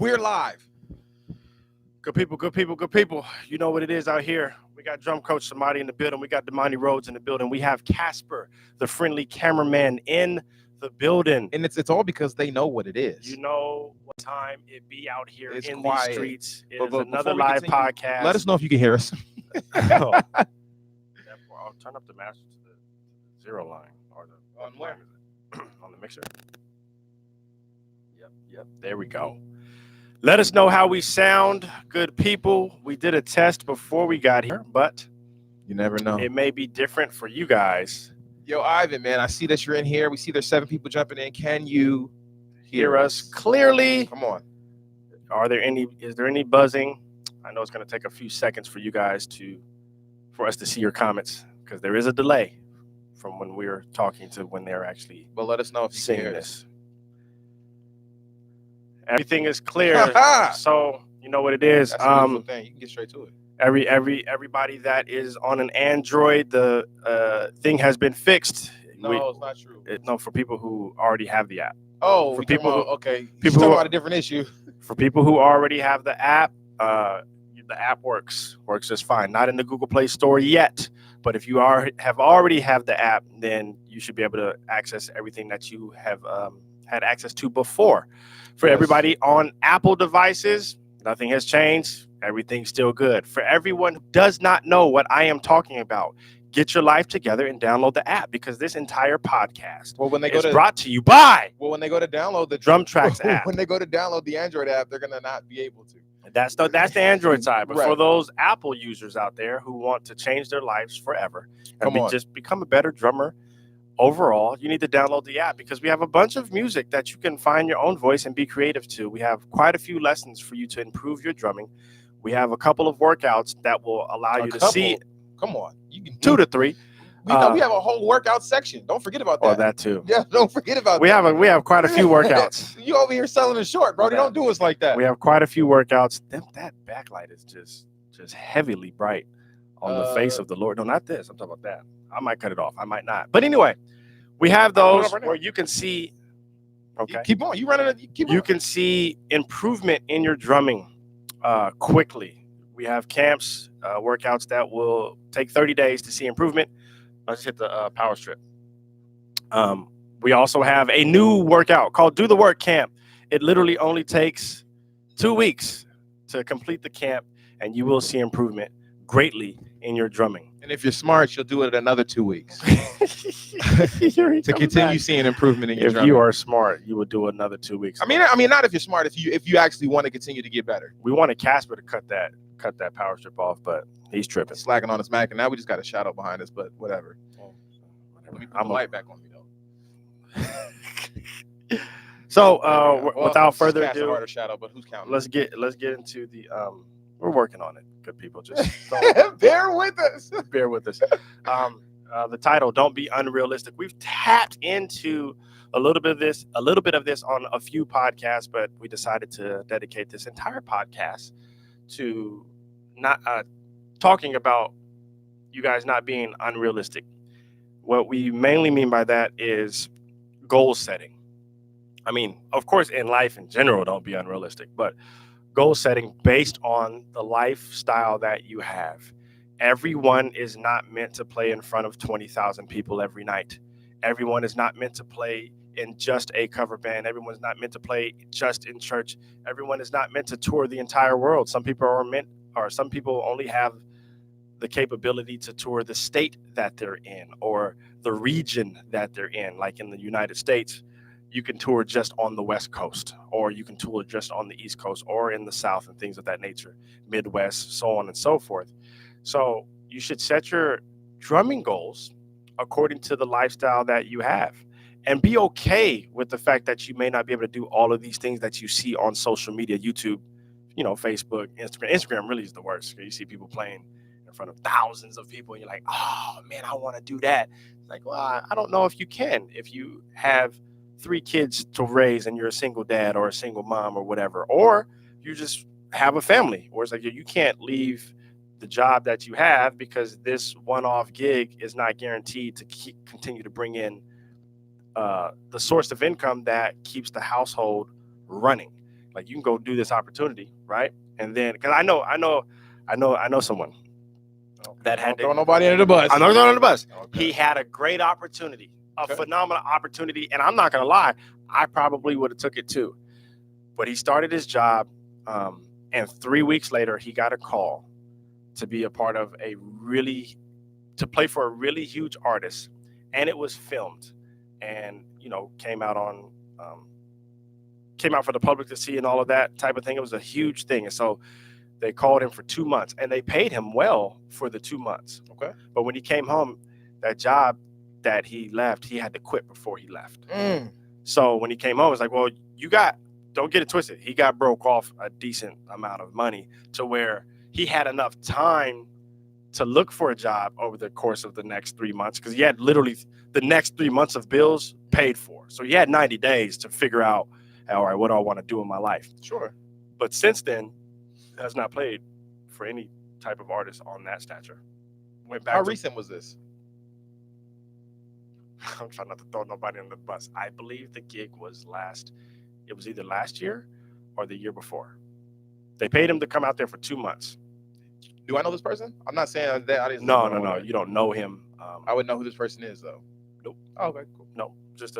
We're live. Good people, good people, good people. You know what it is out here. We got drum coach Samadi in the building. We got Damani Rhodes in the building. We have Casper, the friendly cameraman, in the building. And it's all because they know what it is. You know what time it be out here It's in quiet. these streets. It But is another before we live continue, podcast. Let us know if you can hear us. Therefore, I'll turn up the master to the zero line. Or the, On where? On the mixer. Yep. There we go. Let us know how we sound, good people. We did a test before we got here, but You never know. it may be different for you guys. Yo, Ivan, man, I see that you're in here. We see there's 7 people jumping in. Can you Hear us clearly. Come on. Is there any buzzing? I know it's going to take a few seconds for you guys for us to see your comments, because there is a delay from when we're talking to when they're actually But let us know if you can seeing hear this. Everything is clear. So you know what it is. That's a beautiful thing. You can get straight to it. Everybody that is on an Android, the thing has been fixed. No, it's not true. No, for people who already have the app. Oh, for for people people who- okay. people People talking who- about a different issue. For people who already have the app works just fine. Not in the Google Play Store yet, but if you already have the app, then you should be able to access everything that you have had access to before. For Yes. everybody on Apple devices, nothing has changed. Everything's still good. For everyone who does not know what I am talking about, get your life together and download the app, because this entire podcast Well, when they go is to brought to you by when they go to download the Drum Tracks app. when they go to download the Android app, they're gonna not be able to. That's the Android side. But for Right. those Apple users out there who want to change their lives forever and Come on. just become a better drummer overall, you need to download the app, because we have a bunch of music that you can find your own voice and be creative to. We have quite a few lessons for you to improve your drumming. We have a couple of workouts that will allow you to see Come on, you can 2 to 3. We have a whole workout section. Don't forget about that. Or that too. Yeah, don't forget about We that. have quite a few workouts. You over here selling it short, bro. Don't do us like that. We have quite a few workouts. That backlight is just heavily bright on the face of the Lord. No, not this. I'm talking about that. I might cut it off. I might not. But anyway, we have I'll put it those up right now. where you can see. Okay. Keep on. You running it. Keep on. You can see improvement in your drumming quickly. We have camps, workouts that will take 30 days to see improvement. I'll just hit the power strip. We also have a new workout called Do the Work Camp. It literally only takes 2 weeks to complete the camp, and you will see improvement greatly in your drumming. And if you're smart, you'll do it another 2 weeks to continue seeing improvement in your If drumming. you are smart, you will do another 2 weeks. I mean, not if you're smart. If you actually want to continue to get better. We wanted Casper to cut that power strip off, but he's tripping. Slacking on his Mac, and now we just got a shadow behind us. But whatever. Let me put the light back on me though. So without further Cast a ado, harder shadow, but who's counting? let's get into the we're working on it. Good people, just bear with us. bear with us. The title, Don't Be Unrealistic. We've tapped into a little bit of this on a few podcasts, but we decided to dedicate this entire podcast to not talking about you guys not being unrealistic. What we mainly mean by that is goal setting. I mean, of course, in life in general, don't be unrealistic, but goal setting based on the lifestyle that you have. Everyone is not meant to play in front of 20,000 people every night. Everyone is not meant to play in just a cover band. Everyone's not meant to play just in church. Everyone is not meant to tour the entire world. Some people only have the capability to tour the state that they're in or the region that they're in. Like in the United States, you can tour just on the West Coast, or you can tour just on the East Coast or in the South and things of that nature, Midwest, so on and so forth. So you should set your drumming goals according to the lifestyle that you have, and be okay with the fact that you may not be able to do all of these things that you see on social media, YouTube, Facebook, Instagram. Instagram really is the worst. You see people playing in front of thousands of people and you're like, oh man, I want to do that. It's like, well, I don't know if you can. If you have 3 kids to raise and you're a single dad or a single mom or whatever, or you just have a family where it's like you can't leave the job that you have because this one-off gig is not guaranteed to continue to bring in the source of income that keeps the household running. Like, you can go do this opportunity, right? And then, because I know someone that had Don't throw nobody under the bus. I'm not throwing under the bus. Okay. He had a great opportunity, a phenomenal opportunity, and I'm not gonna lie, I probably would have took it too. But he started his job, and 3 weeks later, he got a call to be a part of to play for a really huge artist, and it was filmed, and came out for the public to see and all of that type of thing. It was a huge thing, and so they called him for 2 months, and they paid him well for the 2 months. Okay. But when he came home, that job that he left, he had to quit before he left. So when he came home, it's like, well, don't get it twisted. He got broke off a decent amount of money to where he had enough time to look for a job over the course of the next 3 months, because he had literally the next 3 months of bills paid for. So he had 90 days to figure out, all right, what do I want to do in my life? Sure. But since then, has not played for any type of artist on that stature. Went back. How recent was this? I'm trying not to throw nobody on the bus. I believe the gig was it was either last year or the year before. They paid him to come out there for 2 months. Do I know this person? I'm not saying that I didn't. No. You don't know him. I would know who this person is, though. Nope. Oh, okay, cool. No, just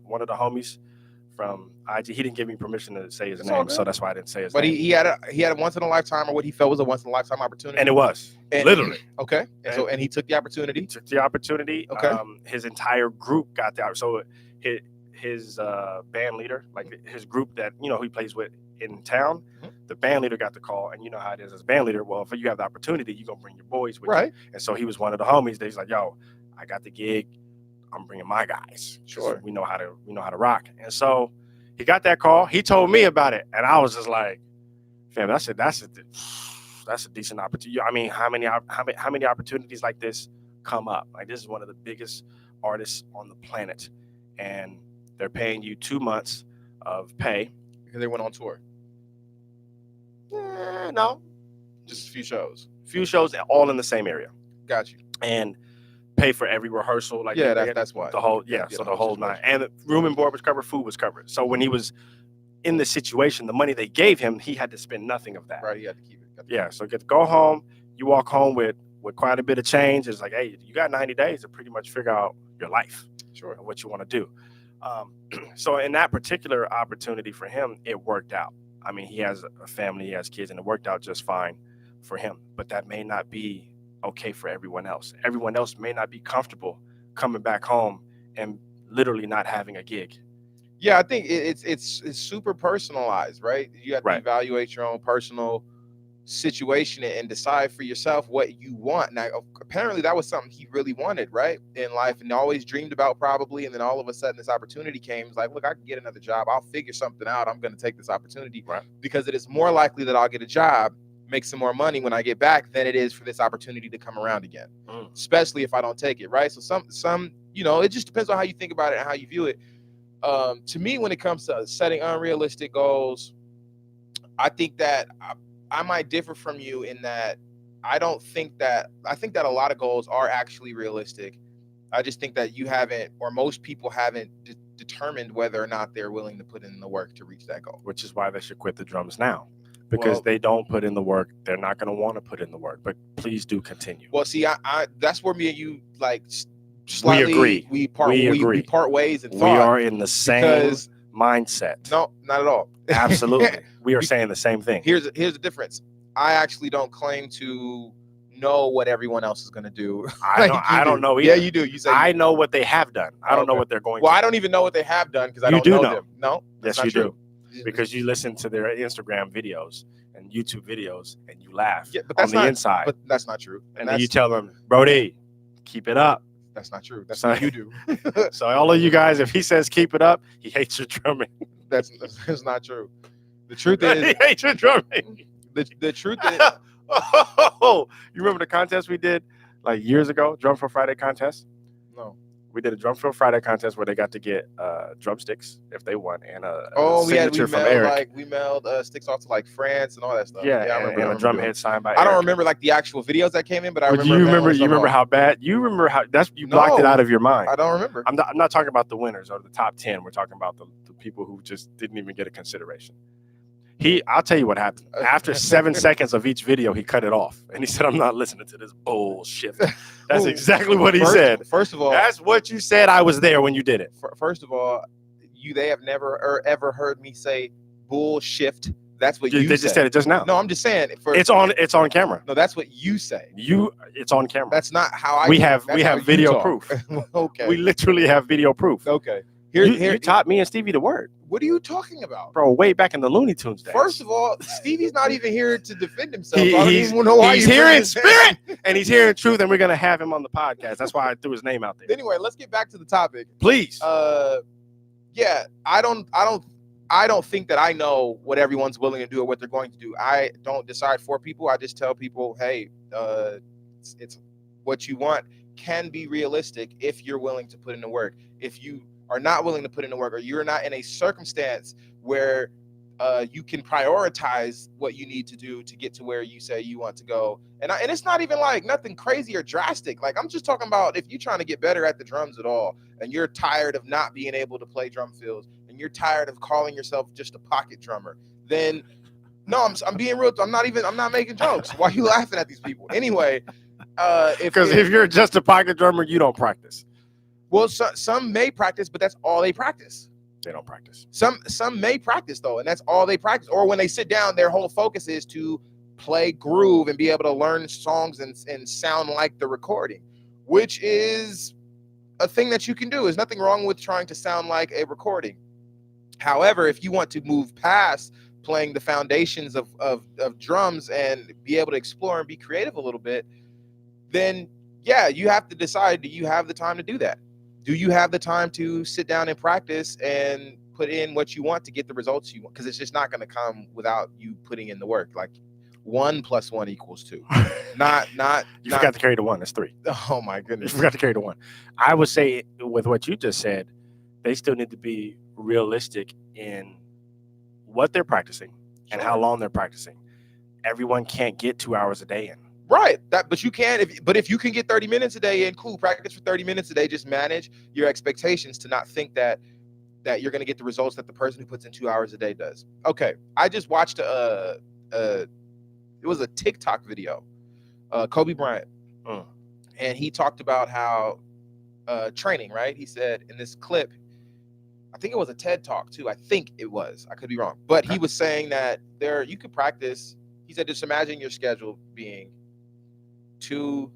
one of the homies from IG. He didn't give me permission to say his name, so that's why I didn't say his name. But he had a once in a lifetime, or what he felt was a once in a lifetime opportunity. And it was literally okay. And he took the opportunity. Okay. His entire group got that. So his band leader, like his group that he plays with in town, the band leader got the call, and you know how it is as band leader. Well, if you have the opportunity, you're gonna bring your boys with you. And so he was one of the homies. He's like, yo, I got the gig. I'm bringing my guys. Sure. We know how to rock. And so he got that call. He told me about it, and I was just like, fam, that's a decent opportunity. I mean, how many opportunities like this come up? Like, this is one of the biggest artists on the planet, and they're paying you 2 months of pay. And they went on tour. No, just a few shows. All in the same area. Got you. And pay for every rehearsal. Like, that's why. The whole so the whole night, and the room and board was covered, food was covered. So when he was in the situation, the money they gave him, he had to spend nothing of that. Right, he had to keep it. So get to go home. You walk home with quite a bit of change. It's like, hey, you got 90 days to pretty much figure out your life. Sure. And what you want to do. So in that particular opportunity for him, it worked out. I mean, he has a family, he has kids, and it worked out just fine for him. But that may not be okay for everyone else. Everyone else may not be comfortable coming back home and literally not having a gig. Yeah, I think it's super personalized, right? You have to evaluate your own personal situation and decide for yourself what you want. Now, apparently that was something he really wanted, right, in life, and always dreamed about probably. And then all of a sudden this opportunity came. It's like, look, I can get another job. I'll figure something out. I'm going to take this opportunity because it is more likely that I'll get a job, make some more money when I get back than it is for this opportunity to come around again, especially if I don't take it, right? So some it just depends on how you think about it and how you view it. To me, when it comes to setting unrealistic goals, I think that I might differ from you in that I think that a lot of goals are actually realistic. I just think that you haven't, or most people haven't determined whether or not they're willing to put in the work to reach that goal. Which is why they should quit the drums now. Because they don't put in the work. They're not going to want to put in the work, but please do continue. Well, see, I that's where me and you like slightly, we agree. We part ways in thought. We are in the same mindset. No, not at all. Absolutely. We are saying the same thing. Here's the difference. I actually don't claim to know what everyone else is going to do. I don't know either. Yeah, you do. You say I know what they have done. I don't know what they're going to do. Well, I don't even know what they have done because I don't know them. No? Yes, you do. Because you listen to their Instagram videos and YouTube videos and you laugh on the inside. But that's not true. And then you tell them, Brody, keep it up. That's not true. That's what you do. So all of you guys, if he says keep it up, he hates your drumming. That's not true. The truth is he hates your drumming. The truth is you remember the contest we did like years ago, Drum for Friday contest? No. We did a Drum for Friday contest where they got to get drumsticks if they won, and a signature from Eric. We mailed sticks off to like France and all that stuff. Yeah, I remember. And a drum head signed by Eric. I don't remember like the actual videos that came in, but I remember. You remember how bad? You remember how you blocked it out of your mind. I don't remember. I'm not talking about the winners or the top 10. We're talking about the people who just didn't even get a consideration. I'll tell you what happened. After 7 seconds of each video, he cut it off. And he said, I'm not listening to this bullshit. That's exactly what he said. First of all, that's what you said. I was there when you did it. First of all, they have never or ever heard me say bullshit. That's what you just said it just now. No, I'm just saying it's on camera. No, that's what you say. It's on camera. That's not how I. We have video proof. Okay. We literally have video proof. Okay. You taught me and Stevie the word. What are you talking about, bro? Way back in the Looney Tunes days. First of all, Stevie's not even here to defend himself. He's here in spirit and he's here in truth, and we're gonna have him on the podcast. That's why I threw his name out there. Anyway, let's get back to the topic, please. Yeah, I don't think that I know what everyone's willing to do or what they're going to do. I don't decide for people. I just tell people, hey, it's what you want can be realistic if you're willing to put in the work. If you are not willing to put in the work, or you're not in a circumstance where you can prioritize what you need to do to get to where you say you want to go. And it's not even like nothing crazy or drastic. Like, I'm just talking about if you're trying to get better at the drums at all, and you're tired of not being able to play drum fills, and you're tired of calling yourself just a pocket drummer, then no, I'm being real. I'm not making jokes. Why are you laughing at these people? Anyway, because if you're just a pocket drummer, you don't practice. Well, some may practice, but that's all they practice. They don't practice. Some may practice though, and that's all they practice. Or when they sit down, their whole focus is to play groove and be able to learn songs and sound like the recording, which is a thing that you can do. There's nothing wrong with trying to sound like a recording. However, if you want to move past playing the foundations of drums and be able to explore and be creative a little bit, then yeah, you have to decide, do you have the time to do that? Do you have the time to sit down and practice and put in what you want to get the results you want? Because it's just not going to come without you putting in the work. Like 1 + 1 = 2. Not. You forgot to carry the 1. That's 3. Oh my goodness. You forgot to carry the 1. I would say with what you just said, they still need to be realistic in what they're practicing and how long they're practicing. Everyone can't get 2 hours a day in. Right. But you can. If you can get 30 minutes a day in, cool. Practice for 30 minutes a day. Just manage your expectations to not think that you're going to get the results that the person who puts in 2 hours a day does. Okay. I just watched it was a TikTok video, Kobe Bryant, and he talked about how training. Right. He said in this clip, I think it was a TED Talk too. I think it was. I could be wrong, but he was saying that you could practice. He said, just imagine your schedule being. You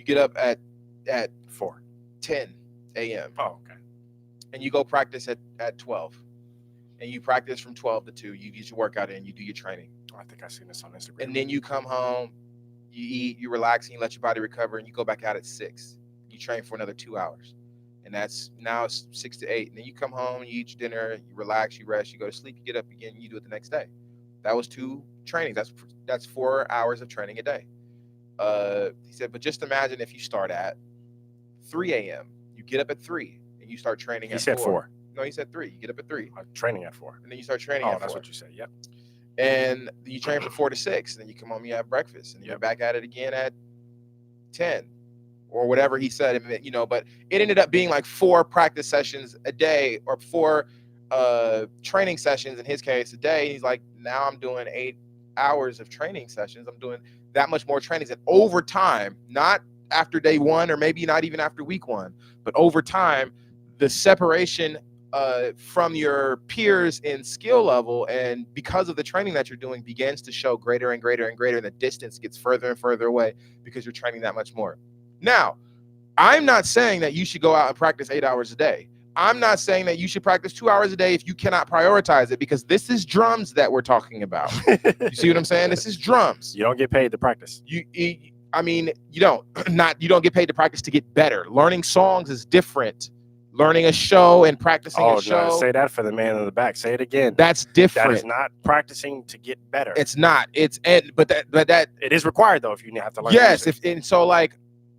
get up at 10 a.m. Oh, okay. And you go practice at 12. And you practice from 12 to 2. You get your workout in, you do your training. Oh, I think I've seen this on Instagram. And then you come home, you eat, you relax, and you let your body recover, and you go back out at 6. You train for another 2 hours. And that's now it's 6 to 8. And then you come home, you eat your dinner, you relax, you rest, you go to sleep, you get up again, you do it the next day. That was 2 trainings. That's 4 hours of training a day. He said, but just imagine if you start at 3 a.m. You get up at 3 and you start training at 4. He said 4. No, he said 3. You get up at 3. Training at 4. And then you start training at 4. Oh, that's what you said. Yep. And you train from 4 to 6. And then you come home, you have breakfast. And you're back at it again at 10. Or whatever he said, but it ended up being like 4 practice sessions a day or 4 training sessions, in his case, a day. And he's like, now I'm doing 8 hours of training sessions. I'm doing that much more trainings, and over time, not after day 1 or maybe not even after week 1, but over time, the separation from your peers in skill level and because of the training that you're doing begins to show greater and greater and greater, and the distance gets further and further away because you're training that much more. Now, I'm not saying that you should go out and practice 8 hours a day. I'm not saying that you should practice 2 hours a day if you cannot prioritize it, because this is drums that we're talking about. You see what I'm saying? This is drums. You don't get paid to practice. You don't get paid to practice to get better. Learning songs is different. Learning a show and practicing a show. No, say that for the man in the back. Say it again. That's different. That is not practicing to get better. It's not. But that it is required though if you have to learn. Yes,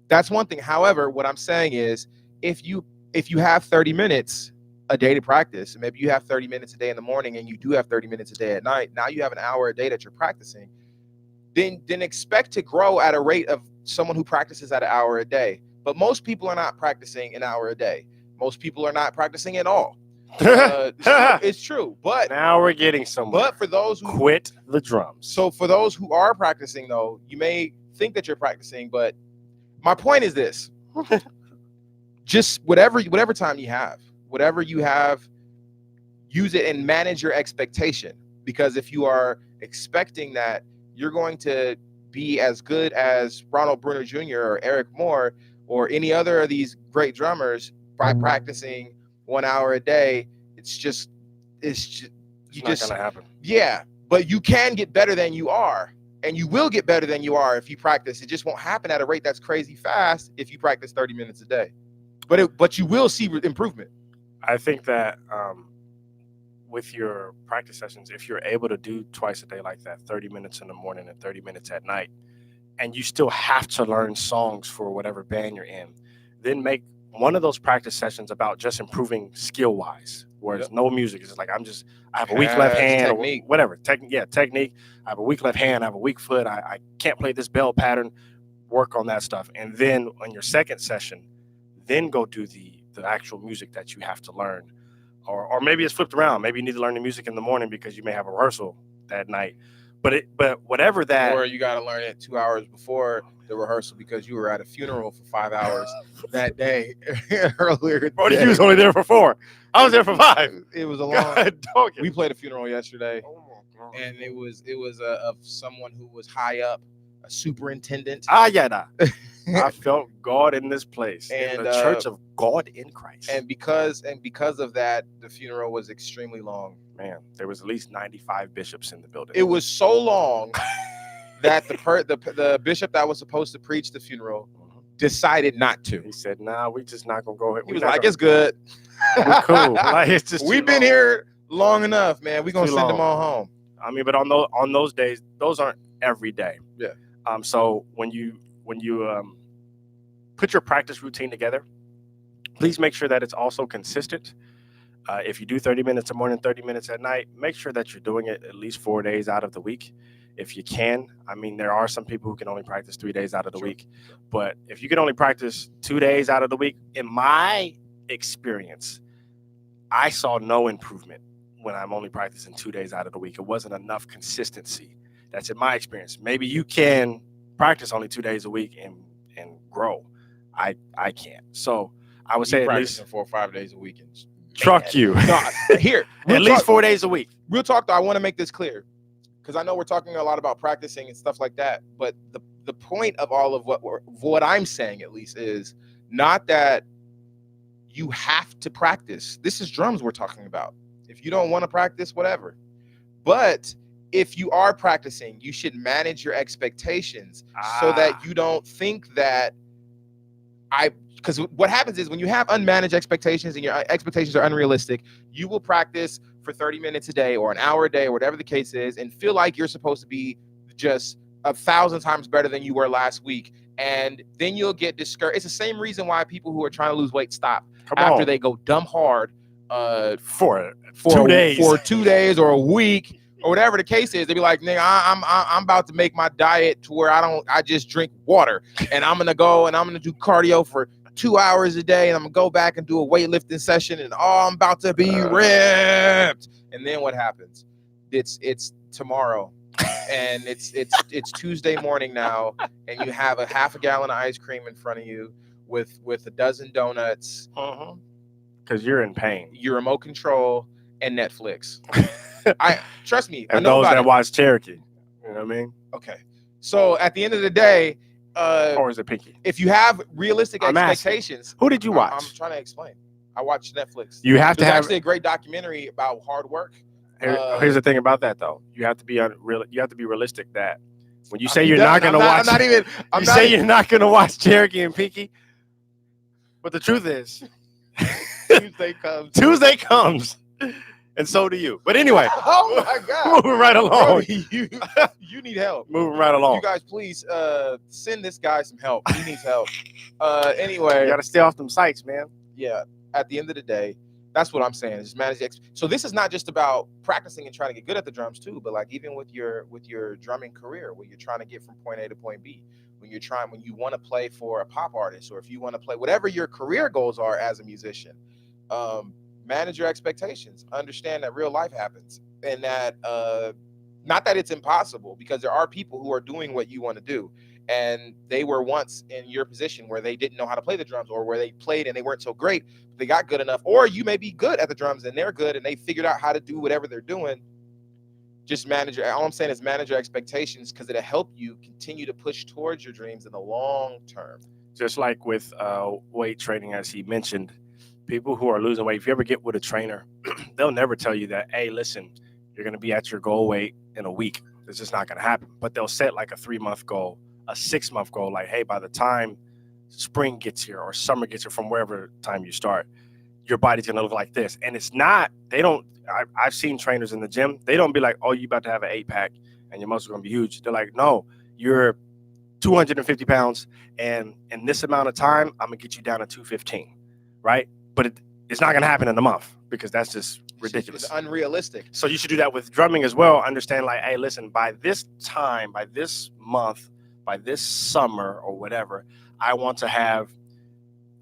that's one thing. However, what I'm saying is if you have 30 minutes a day to practice, and maybe you have 30 minutes a day in the morning and you do have 30 minutes a day at night, now you have an hour a day that you're practicing, then expect to grow at a rate of someone who practices at an hour a day. But most people are not practicing an hour a day. Most people are not practicing at all. It's true, but now we're getting somewhere. But for those who quit the drums. So for those who are practicing, though, you may think that you're practicing, but my point is this: just whatever time you have, use it and manage your expectation. Because if you are expecting that you're going to be as good as Ronald Bruner Jr. or Eric Moore or any other of these great drummers by practicing 1 hour a day, it's not gonna happen. Yeah, but you can get better than you are, and you will get better than you are if you practice. It just won't happen at a rate that's crazy fast if you practice 30 minutes a day. But you will see improvement. I think that with your practice sessions, if you're able to do twice a day like that, 30 minutes in the morning and 30 minutes at night, and you still have to learn songs for whatever band you're in, then make one of those practice sessions about just improving skill wise, whereas no music. It's just like, I have a weak left hand, technique. Or whatever. Technique. I have a weak left hand, I have a weak foot, I can't play this bell pattern. Work on that stuff. And then on your second session, then go do the actual music that you have to learn. Or maybe it's flipped around. Maybe you need to learn the music in the morning because you may have a rehearsal that night. But whatever that, or you got to learn it 2 hours before the rehearsal because you were at a funeral for 5 hours that day earlier. Bro, you was only there for 4. I was there for 5. It was a long. We played a funeral yesterday, and it was of someone who was high up, a superintendent. Yeah. I felt God in this place, and in the Church of God in Christ. And because of that, the funeral was extremely long. Man, there was at least 95 bishops in the building. It was so long that the bishop that was supposed to preach the funeral decided not to. He said, "Nah, we just not gonna go ahead." He was like, "It's good. We're cool. Like, it's just we've been here long enough, man. We're gonna send them all home." I mean, but on those days, those aren't every day. Yeah. So when you put your practice routine together, please make sure that it's also consistent. If you do 30 minutes in the morning, 30 minutes at night, make sure that you're doing it at least 4 days out of the week. If you can. I mean, there are some people who can only practice 3 days out of the week. But if you can only practice 2 days out of the week, in my experience, I saw no improvement when I'm only practicing 2 days out of the week. It wasn't enough consistency. That's in my experience. Maybe you can practice only 2 days a week and grow. I can't. So I would say at least 4 or 5 days a week. Truck you. No, here, at least 4 days a week. Real talk, though, I want to make this clear because I know we're talking a lot about practicing and stuff like that. But the point of all of what I'm saying, at least, is not that you have to practice. This is drums we're talking about. If you don't want to practice, whatever. But if you are practicing, you should manage your expectations so that you don't think that because what happens is when you have unmanaged expectations and your expectations are unrealistic, you will practice for 30 minutes a day or an hour a day or whatever the case is and feel like you're supposed to be just 1,000 times better than you were last week. And then you'll get discouraged. It's the same reason why people who are trying to lose weight stop after they go dumb hard for 2 days. For 2 days or a week or whatever the case is. They be like, nigga, I'm about to make my diet to where I just drink water and I'm gonna go and I'm gonna do cardio for 2 hours a day and I'm gonna go back and do a weightlifting session and I'm about to be ripped. And then what happens? It's tomorrow and it's Tuesday morning now and you have a half a gallon of ice cream in front of you with a dozen donuts. Because you're in pain. Your remote control and Netflix. Trust me. And those that watch Cherokee. You know what I mean? Okay. So at the end of the day, or is it Pinky? If you have realistic expectations, who did you watch? I'm trying to explain. I watched Netflix. You have to have actually a great documentary about hard work. Here's the thing about that, though. You have to be You have to be realistic. That when you say you're not going to watch, you're not going to watch Cherokee and Pinky. But the truth is, Tuesday comes, and so do you. But anyway, oh my God, moving right along. Bro, you need help. Moving right along. You guys, please send this guy some help. He needs help. Anyway, you got to stay off them sites, man. Yeah. At the end of the day, that's what I'm saying. Just manage so this is not just about practicing and trying to get good at the drums too, but like even with your drumming career, where you're trying to get from point A to point B, when you want to play for a pop artist, or if you want to play whatever your career goals are as a musician, manage your expectations. Understand that real life happens, and that not that it's impossible, because there are people who are doing what you want to do, and they were once in your position where they didn't know how to play the drums, or where they played and they weren't so great, but they got good enough. Or you may be good at the drums and they're good and they figured out how to do whatever they're doing. Just manage your, all I'm saying is manage your expectations, because it'll help you continue to push towards your dreams in the long term. Just like with weight training, as he mentioned, people who are losing weight, if you ever get with a trainer, they'll never tell you that, hey, listen, you're going to be at your goal weight in a week. It's just not going to happen. But they'll set like a 3-month goal, a 6-month goal, like, hey, by the time spring gets here or summer gets here, from wherever time you start, your body's going to look like this. And it's not, I've seen trainers in the gym, they don't be like, oh, you about to have an 8-pack and your muscles are going to be huge. They're like, no, you're 250 pounds, and in this amount of time, I'm going to get you down to 215, right? But it's not going to happen in a month, because that's just ridiculous. It's unrealistic. So you should do that with drumming as well. Understand, like, hey, listen, by this time, by this month, by this summer or whatever, I want to have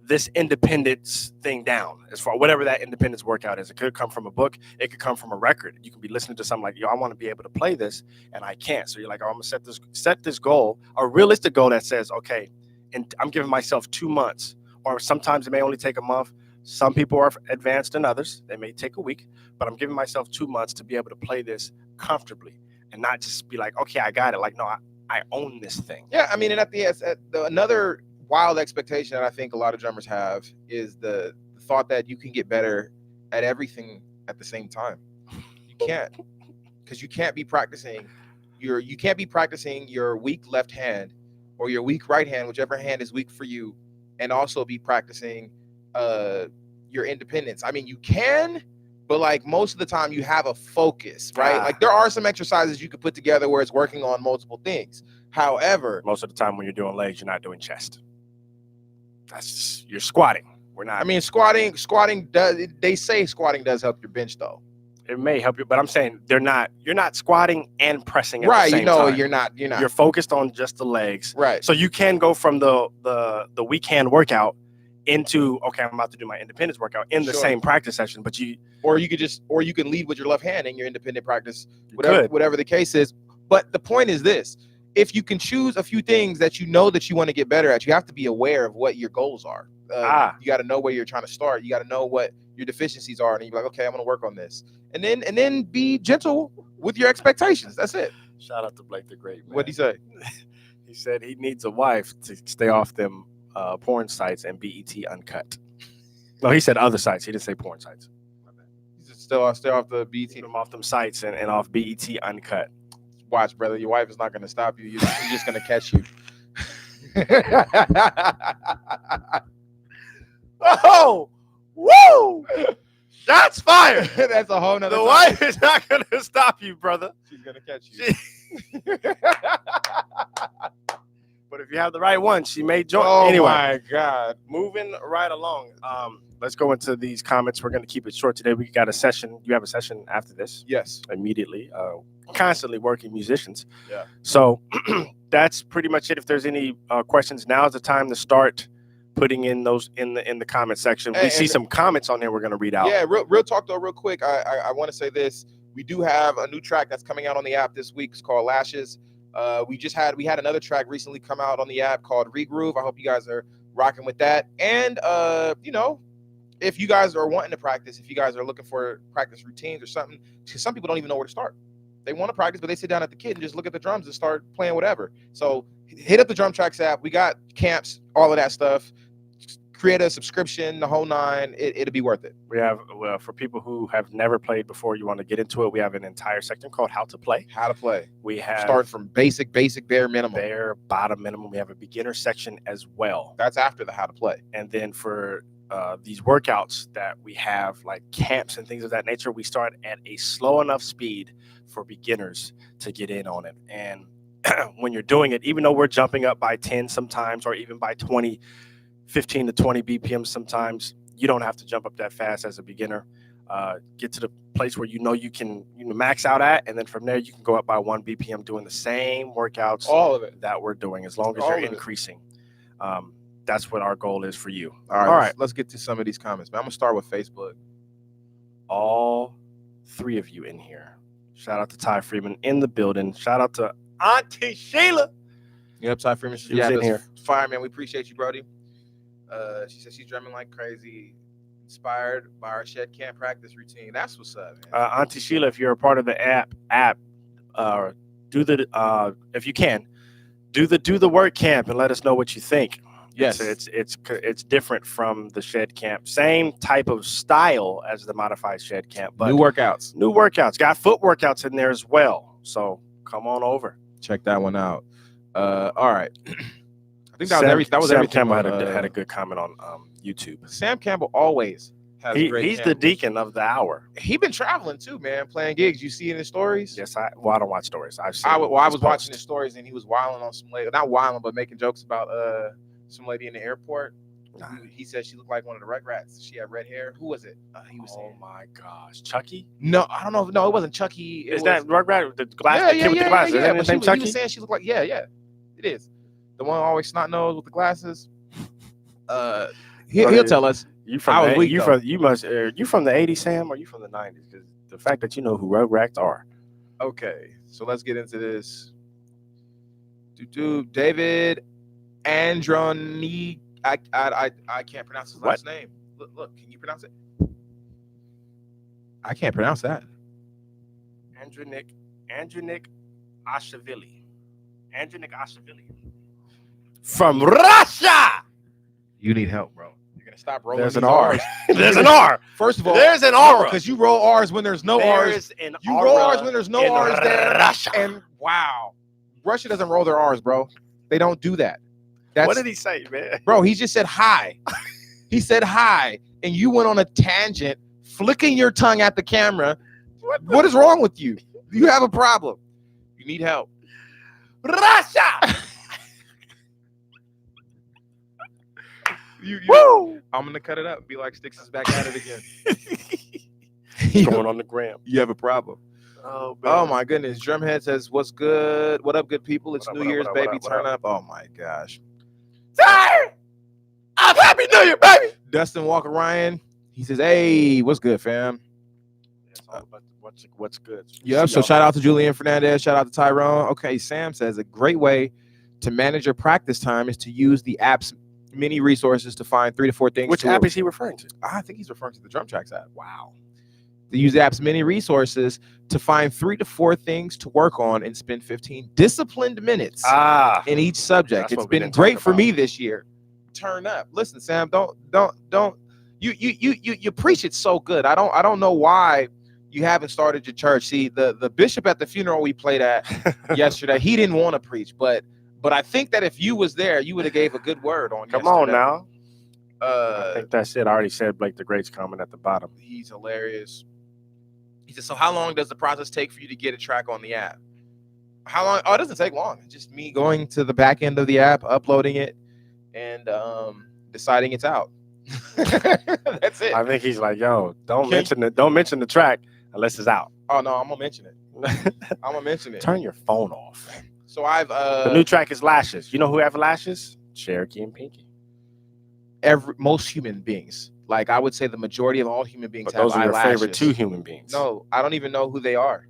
this independence thing down, as far whatever that independence workout is. It could come from a book. It could come from a record. You can be listening to something like, yo, I want to be able to play this and I can't. So you're like, oh, I'm gonna set this goal, a realistic goal that says, okay, and I'm giving myself 2 months, or sometimes it may only take a month. Some people are advanced than others. They may take a week, but I'm giving myself 2 months to be able to play this comfortably and not just be like, okay, I got it. Like, no, I own this thing. Yeah, I mean, and another wild expectation that I think a lot of drummers have is the thought that you can get better at everything at the same time. You can't, because you can't be practicing your weak left hand or your weak right hand, whichever hand is weak for you, and also be practicing your independence. I mean, you can, but like most of the time you have a focus, right? Like there are some exercises you could put together where it's working on multiple things. However, most of the time when you're doing legs, you're not doing chest. That's just, you're squatting. We're not. I mean, squatting does. They say squatting does help your bench, though. It may help you, but I'm saying you're not squatting and pressing at right. the same time. You're not. You're focused on just the legs. Right. So you can go from the weak hand workout into, okay, I'm about to do my independence workout in the same practice session, but you can lead with your left hand in your independent practice, whatever the case is. But the point is this: if you can choose a few things that you know that you want to get better at, you have to be aware of what your goals are. You got to know where you're trying to start. You got to know what your deficiencies are, and you're like, okay, I'm going to work on this, and then be gentle with your expectations. That's it. Shout out to Blake the Great, man. What'd he say? He said he needs a wife to stay off them porn sites and BET Uncut. No, he said other sites. He didn't say porn sites. He's just stay off the BET. Keep them off them sites and off BET Uncut. Watch, brother. Your wife is not going to stop you. She's just going to catch you. Oh, woo! That's fire. That's a whole nother. The wife is not going to stop you, brother. She's going to catch you. But if you have the right one, she may join. Oh, anyway, my God. Moving right along. Let's go into these comments. We're going to keep it short today. We got a session. You have a session after this? Yes. Immediately. Constantly working musicians. Yeah. So that's pretty much it. If there's any questions, now is the time to start putting in those in the comment section. We see some comments on there we're going to read out. Yeah, real talk though, real quick. I want to say this. We do have a new track that's coming out on the app this week. It's called Lashes. We had another track recently come out on the app called Regroove. I hope you guys are rocking with that. And if you guys are wanting to practice, if you guys are looking for practice routines or something, because some people don't even know where to start. They want to practice, but they sit down at the kit and just look at the drums and start playing whatever. So hit up the Drum Tracks app. We got camps, all of that stuff. Create a subscription, the whole nine. It'll be worth it. We have, for people who have never played before, you want to get into it, we have an entire section called How to Play. How to play. We have start from basic, bare minimum. Bare bottom minimum. We have a beginner section as well. That's after the How to Play. And then for these workouts that we have, like camps and things of that nature, we start at a slow enough speed for beginners to get in on it. And when you're doing it, even though we're jumping up by 10 sometimes, or even by 20, 15 to 20 BPM sometimes, you don't have to jump up that fast as a beginner. Get to the place where you can max out at, and then from there you can go up by 1 BPM doing the same workouts, all of it that we're doing, as long as you're increasing. That's what our goal is for you. All right. Let's get to some of these comments. Man, I'm gonna start with Facebook. all 3 of you in here. Shout out to Ty Freeman in the building. Shout out to Auntie Sheila. Yep, Ty Freeman. She was in here. Fire, man. We appreciate you, Brody. She said she's drumming like crazy, inspired by our shed camp practice routine. That's what's up, man. Auntie Sheila, if you're a part of the app, do the if you can, do the word camp and let us know what you think. Yes, it's different from the shed camp. Same type of style as the modified shed camp, but new workouts. Got foot workouts in there as well. So come on over, check that one out. All right. I think that was everything. That was Sam everything. Campbell had a good comment on YouTube. Sam Campbell always has great. He's the deacon of the hour. He been traveling too, man, playing gigs. You see in his stories? Yes, I don't watch stories. I've seen. I was watching his stories, and he was wilding on some lady. Not wilding, but making jokes about some lady in the airport. He said she looked like one of the Rugrats. She had red hair. Who was it? He was saying, my gosh, Chucky? No, I don't know. No, it wasn't Chucky. That Rugrat with the glass? Yeah. Is that Chucky? He was saying she looked like it is. The one always snot nose with the glasses. He'll tell us. You from the 80s, Sam, or you from the 90s? Because the fact that you know who Rugrats are. Okay, so let's get into this. David Androni. I can't pronounce his last name. Look, can you pronounce it? I can't pronounce that. Andronic Ashvili. Andronic Ashvili. From Russia. You need help, bro. You're gonna stop rolling. There's an R. There's an R. First of all, there's an R because you roll R's when there's no R's. You roll R's when there's no R's there. Russia. And wow, Russia doesn't roll their R's, bro. They don't do that. What did he say, man? Bro, he just said hi. He said hi, and you went on a tangent, flicking your tongue at the camera. What is wrong with you? You have a problem. You need help. Russia. Woo! I'm gonna cut it up and be like, Sticks is back at it again. Going on the gram. You have a problem. Oh my goodness. Drumhead says, "What's good? What up, good people? It's New Year's, baby. Turn up." Oh my gosh. Sorry. I'm Happy New Year, baby. Dustin Walker Ryan. He says, "Hey, what's good, fam?" What's good? Yep. So shout out to Julian Fernandez. Shout out to Tyrone. Okay, Sam says a great way to manage your practice time is to use the app's many resources to find 3 to 4 things. Which app is he referring to? I think he's referring to the Drum Tracks app. Wow. To use the app's many resources to find 3 to 4 things to work on and spend 15 disciplined minutes in each subject. It's been great for me this year. Turn up. Listen, Sam, don't you preach it so good. I don't know why you haven't started your church. See, the bishop at the funeral we played at yesterday, he didn't want to preach, but I think that if you was there, you would have gave a good word on. Come on now. I think that's it. I already said Blake the Great's comment at the bottom. He's hilarious. He said, "So how long does the process take for you to get a track on the app?" How long? Oh, it doesn't take long. It's just me going to the back end of the app, uploading it, and deciding it's out. That's it. I think he's like, "Yo, don't mention the track unless it's out." Oh no, I'm gonna mention it. I'm gonna mention it. Turn your phone off. So the new track is Lashes. You know who have lashes? Cherokee and Pinky. Most human beings. Like I would say the majority of all human beings have those are your eyelashes. favorite 2 human beings. No, I don't even know who they are.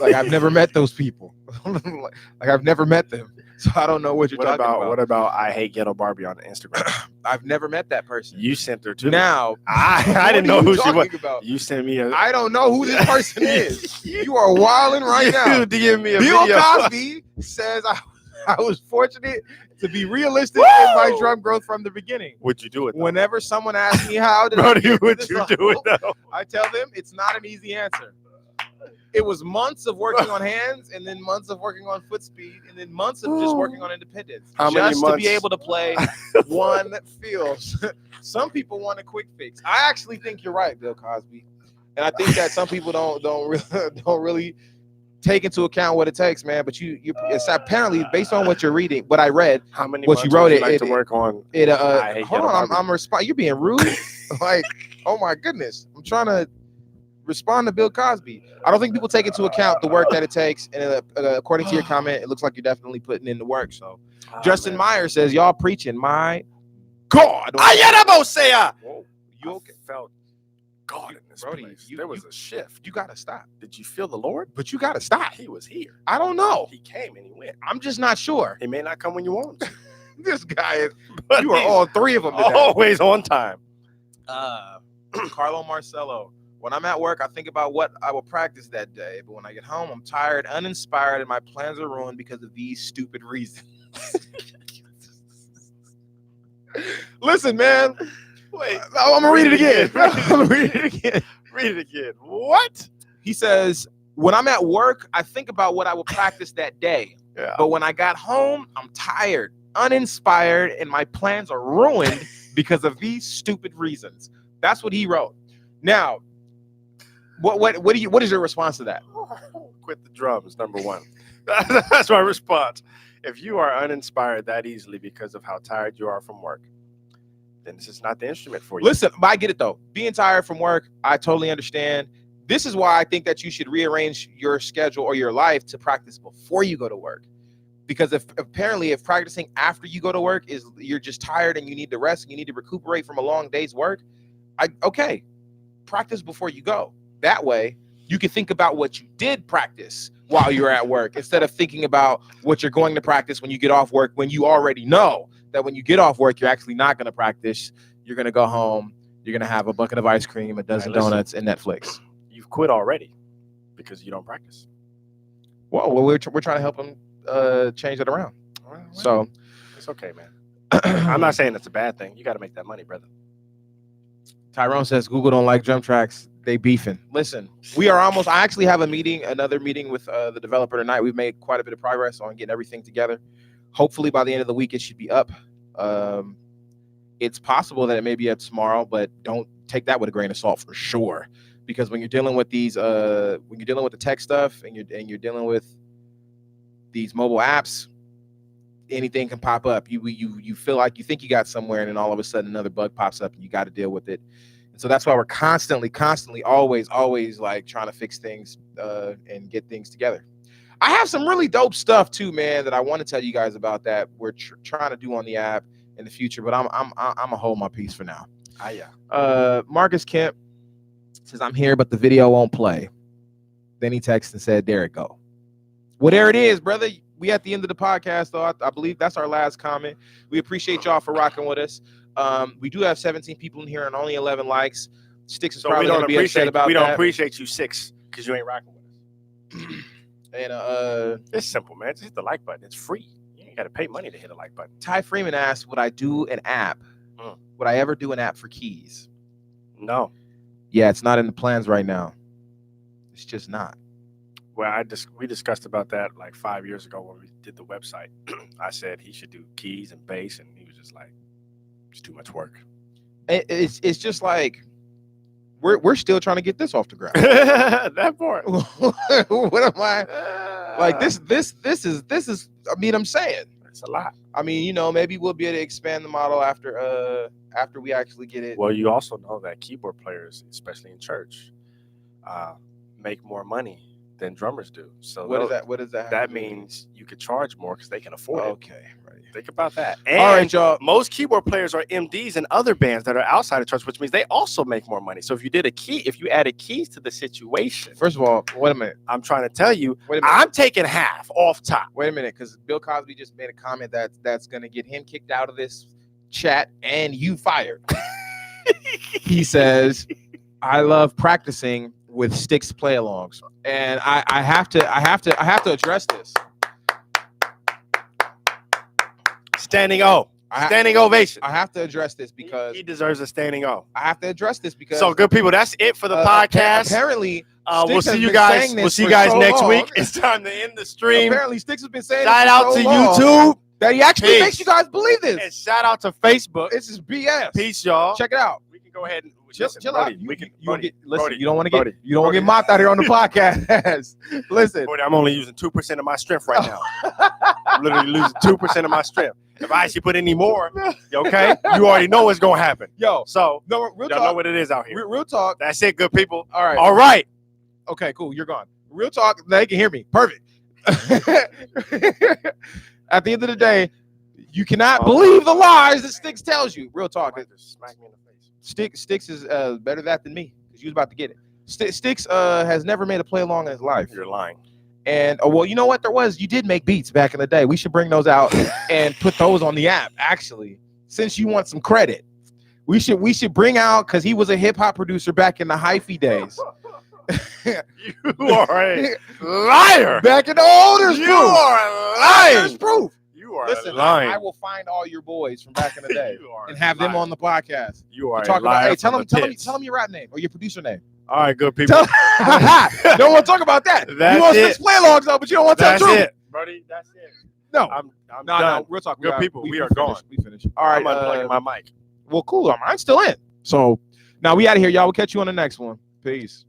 Like I've never met those people. Like I've never met them. So I don't know what you're talking about. What about I Hate Ghetto Barbie on Instagram? I've never met that person. You sent her to now. Me. I didn't know who she was. About? You sent me I don't know who this person is. You are wilding right now. You DM me a Bill video. Cosby says I was fortunate to be realistic in my drum growth from the beginning. Would you do it? Though? Whenever someone asks me how did would you do it though? I tell them it's not an easy answer. It was months of working on hands, and then months of working on foot speed, and then months of just working on independence. How many months? To be able to play one feel. Some people want a quick fix. I actually think you're right, Bill Cosby, and I think that some people don't really take into account what it takes, man. But it's apparently based on what you're reading, what I read. How many? What you wrote would you like to work on? Hold on, I'm responding. You're being rude. Like, oh my goodness, I'm trying to respond to Bill Cosby. I don't think people take into account the work that it takes. And according to your comment, it looks like you're definitely putting in the work. So, Justin Meyer says, "Y'all preaching, my God." Ayarabosea. You okay? Felt God in this Brody, place. There was a shift. You gotta stop. Did you feel the Lord? But you gotta stop. He was here. I don't know. He came and he went. I'm just not sure. He may not come when you want him to. This guy is. But You are all three of them today. always on time. Carlo Marcello. When I'm at work, I think about what I will practice that day. But when I get home, I'm tired, uninspired, and my plans are ruined because of these stupid reasons. Listen, man. Wait. I'm going to read it again. I'm going to read it again. Read it again. What? He says, when I'm at work, I think about what I will practice that day. Yeah. But when I got home, I'm tired, uninspired, and my plans are ruined because of these stupid reasons. That's what he wrote. Now, what is your response to that? Quit the drums, number one. That's my response. If you are uninspired that easily because of how tired you are from work, then this is not the instrument for you. Listen, I get it though. Being tired from work, I totally understand. This is why I think that you should rearrange your schedule or your life to practice before you go to work. Because if practicing after you go to work is you're just tired and you need to rest and you need to recuperate from a long day's work, okay, practice before you go. That way, you can think about what you did practice while you're at work instead of thinking about what you're going to practice when you get off work, when you already know that when you get off work, you're actually not going to practice. You're going to go home. You're going to have a bucket of ice cream, a dozen donuts, and Netflix. You've quit already because you don't practice. Well, we're trying to help them change that around. Well, so it's okay, man. I'm not saying it's a bad thing. You got to make that money, brother. Tyrone says Google don't like drum tracks. They beefing. Listen, we are almost. I actually have another meeting with the developer tonight. We've made quite a bit of progress on getting everything together. Hopefully by the end of the week, it should be up. It's possible that it may be up tomorrow, but don't take that with a grain of salt for sure. Because when you're dealing with these, when you're dealing with the tech stuff and you're dealing with these mobile apps, anything can pop up. You feel like you think you got somewhere, and then all of a sudden another bug pops up, and you got to deal with it. And so that's why we're constantly, always like trying to fix things and get things together. I have some really dope stuff too, man, that I want to tell you guys about that we're trying to do on the app in the future. But I'm gonna hold my peace for now. Marcus Kemp says I'm here, but the video won't play. Then he texted and said, "There it go." Well, there it is, brother. We at the end of the podcast, though. I believe that's our last comment. We appreciate y'all for rocking with us. We do have 17 people in here and only 11 likes. Sticks is probably going to be upset about that. We don't appreciate you 6 because you ain't rocking with us. And it's simple, man. Just hit the like button. It's free. You ain't got to pay money to hit a like button. Ty Freeman asked, would I do an app? Would I ever do an app for keys? No. Yeah, it's not in the plans right now. It's just not. Well, we discussed about that like 5 years ago when we did the website. I said he should do keys and bass, and he was just like, it's too much work. It's just like we're still trying to get this off the ground. That part. What am I like? This is. I mean, I'm saying it's a lot. I mean, maybe we'll be able to expand the model after we actually get it. Well, you also know that keyboard players, especially in church, make more money than drummers do. So what does that? That means you could charge more because they can afford it. Okay, right. Think about that. And all right, y'all. Most keyboard players are MDs in other bands that are outside of church, which means they also make more money. So if you added keys to the situation. First of all, wait a minute. I'm trying to tell you, I'm taking half off top. Wait a minute, because Bill Cosby just made a comment that's going to get him kicked out of this chat and you fired. He says, I love practicing with Sticks play-alongs, and I have to address this. Standing ovation. I have to address this because he deserves a standing O. I have to address this because. So good people, that's it for the podcast. Apparently, we'll see you guys. We'll see you guys next week. It's time to end the stream. Apparently, Sticks has been saying. Shout out to YouTube that he actually makes you guys believe this. And shout out to Facebook. This is BS. Peace, y'all. Check it out. We can go ahead and chill out. You don't want to Brody, get mocked out here on the podcast. Listen, Brody, I'm only using 2% of my strength right now. I'm literally losing 2% of my strength. If I actually put any more, okay, you already know what's gonna happen. Yo, so no, real talk. Know what it is out here. Real talk. That's it, good people. All right. All right. Okay, cool. You're gone. Real talk. They can hear me. Perfect. At the end of the day, you cannot believe the lies that Sticks tells you. Real talk. Smack me in the face. Sticks is better that than me. because you was about to get it. Sticks has never made a play along in his life. You're lying. And well, you know what? You did make beats back in the day. We should bring those out and put those on the app. Actually, since you want some credit, we should bring out, because he was a hip hop producer back in the hyphy days. You are a liar. Back in the oldest You proof. are lying. Proof. You are Listen, lying. I will find all your boys from back in the day You are and have them on the podcast. You are Talk a liar. about, hey, tell from them your rap name or your producer name. All right, good people. Don't want to talk about that. That's you want it. to play alongs though, but you don't want to tell That's the truth. it, buddy. That's it. No, I'm no, done. real talk. Good people, we are gone. We finished. All right, I'm unplugging my mic. well, cool. Mine's still in. So now we out of here, y'all. We'll catch you on the next one. Peace.